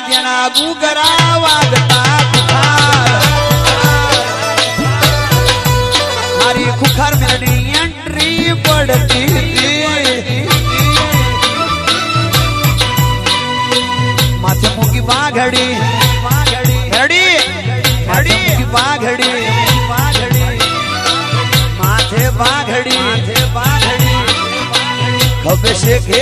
જણા ગુગરા વાગતા મારી ખુખાર મેળડી એન્ટ્રી પડતી માથે મૂકી વાઘડી વાઘડી વાઘડી માથે વાઘડી ખભે છે